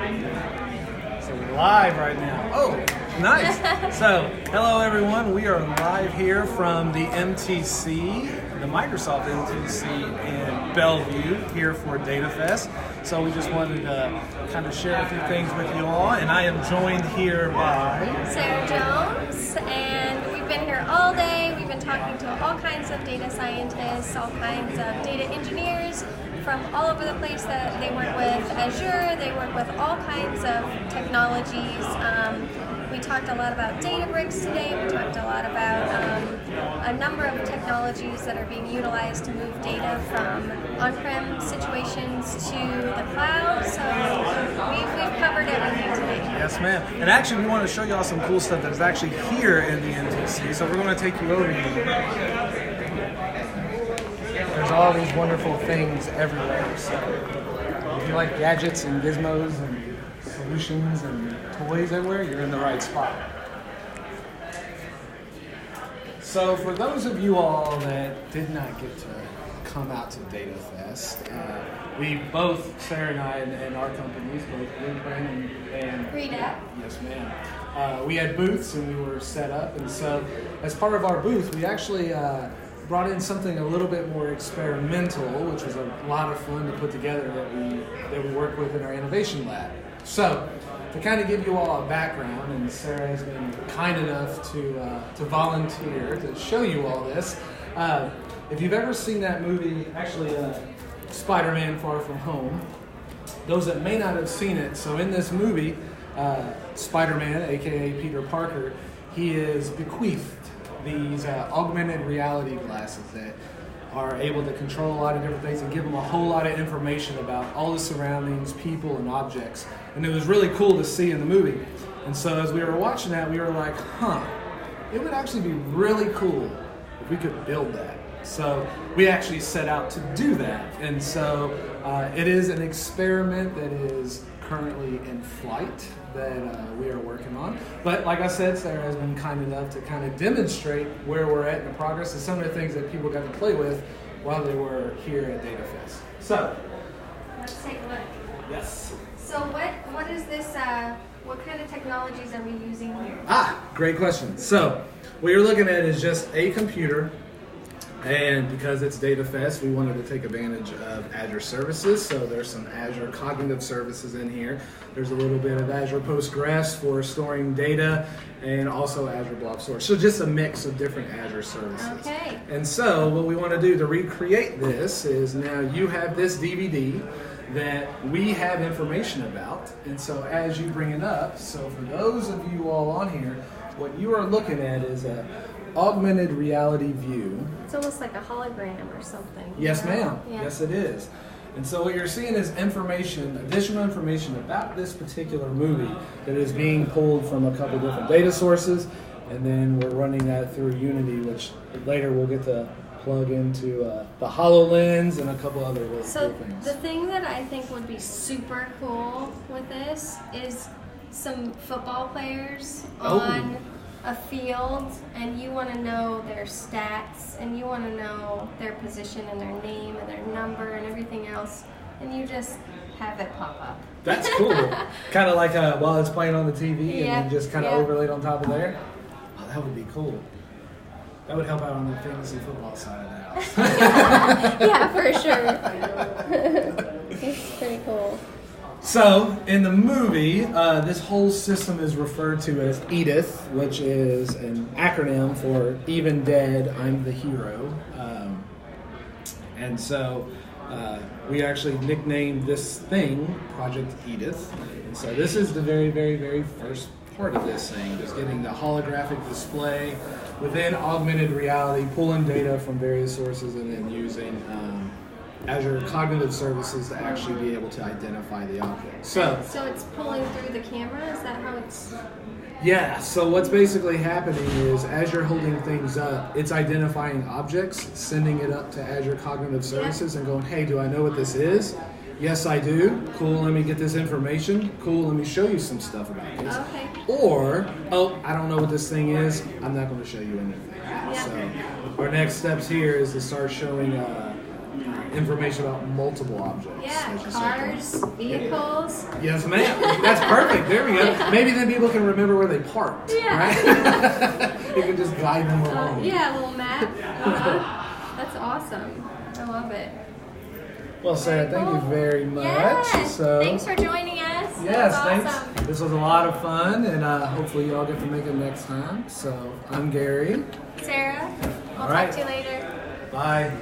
So we're live right now. Oh, nice. So, hello everyone. We are live here from the MTC, the Microsoft MTC in Bellevue, here for Data Fest. So we just wanted to kind of share a few things with you all, and I am joined here by Sarah Jones, and we've been here all day. We've been talking to all kinds of data scientists, all kinds of data engineers from all over the place that they work with Azure, they work with all kinds of technologies. We talked a lot about Databricks today. We talked a lot about a number of technologies that are being utilized to move data from on-prem situations to the cloud. So we've covered everything today. Yes, ma'am. And actually, we want to show y'all some cool stuff that's actually here in the MTC. So we're going to take you over here. There's all these wonderful things everywhere. So if you like gadgets and gizmos and solutions and toys everywhere, you're in the right spot. So for those of you all that did not get to come out to Data Fest, we both, Sarah and I, and our companies, both Blueprint and E.D.I.T.H. Yes, ma'am. We had booths and we were set up, and so as part of our booth, we actually brought in something a little bit more experimental, which was a lot of fun to put together that we work with in our innovation lab. So, to kind of give you all a background, and Sarah has been kind enough to volunteer to show you all this. If you've ever seen that movie, actually Spider-Man Far From Home, those that may not have seen it, so in this movie, Spider-Man, aka Peter Parker, he is bequeathed these augmented reality glasses that are able to control a lot of different things and give them a whole lot of information about all the surroundings, people, and objects. And it was really cool to see in the movie. And so as we were watching that, we were like, it would actually be really cool if we could build that. So we actually set out to do that. And so it is an experiment that is currently in flight that we are working on. But like I said, Sarah has been kind enough to kind of demonstrate where we're at in the progress and some of the things that people got to play with while they were here at Data Fest. So, Let's take a look. yes. So what is this, what kind of technologies are we using here? Great question. So, what you're looking at is just a computer. And because it's Data Fest, we wanted to take advantage of Azure services. So there's some Azure cognitive services in here. There's a little bit of Azure Postgres for storing data, and also Azure Blob Storage. So just a mix of different Azure services. Okay. And so what we want to do to recreate this is now you have this DVD that we have information about. And so as you bring it up, so for those of you all on here, what you are looking at is a augmented reality view. It's almost like a hologram or something. Yes, ma'am. Yeah. Yes, it is. And so what you're seeing is information, additional information about this particular movie that is being pulled from a couple different data sources, and then we're running that through Unity, which later we'll get to plug into the HoloLens and a couple other really So cool things. the thing that I think would be super cool with this is some football players on a field, and you want to know their stats, and you want to know their position and their name and their number and everything else, and you just have it pop up. That's cool. Kind of like while it's playing on the TV, and then just kind of overlaid on top of there. Oh, that would be cool. That would help out on the fantasy football side of the house. Yeah, for sure. It's pretty cool. So, in the movie, this whole system is referred to as E.D.I.T.H, which is an acronym for Even Dead, I'm the Hero. And so, we actually nicknamed this thing Project E.D.I.T.H. And so this is the very, very, very first part of this thing, just getting the holographic display within augmented reality, pulling data from various sources, and then using Azure cognitive services to actually be able to identify the object. So it's pulling through the camera? Is that how it's... Yeah, so what's basically happening is as you're holding things up, it's identifying objects, sending it up to Azure cognitive services and going, hey, do I know what this is? Yes, I do. Cool, let me get this information. Cool, let me show you some stuff about this. Okay. Or, I don't know what this thing is. I'm not going to show you anything. Yeah. So our next steps here is to start showing information about multiple objects. Yeah, cars, vehicles. Yes, ma'am. That's perfect. There we go. Maybe then people can remember where they parked. Yeah. Right? You can just guide them along. Yeah, a little map. That's awesome. I love it. Well, Sarah, thank you very much. Yes. Thanks for joining us. Yes, That was thanks. awesome. This was a lot of fun, and hopefully you all get to make it next time. So I'm Gary. Sarah, I'll All right. talk to you later. Bye.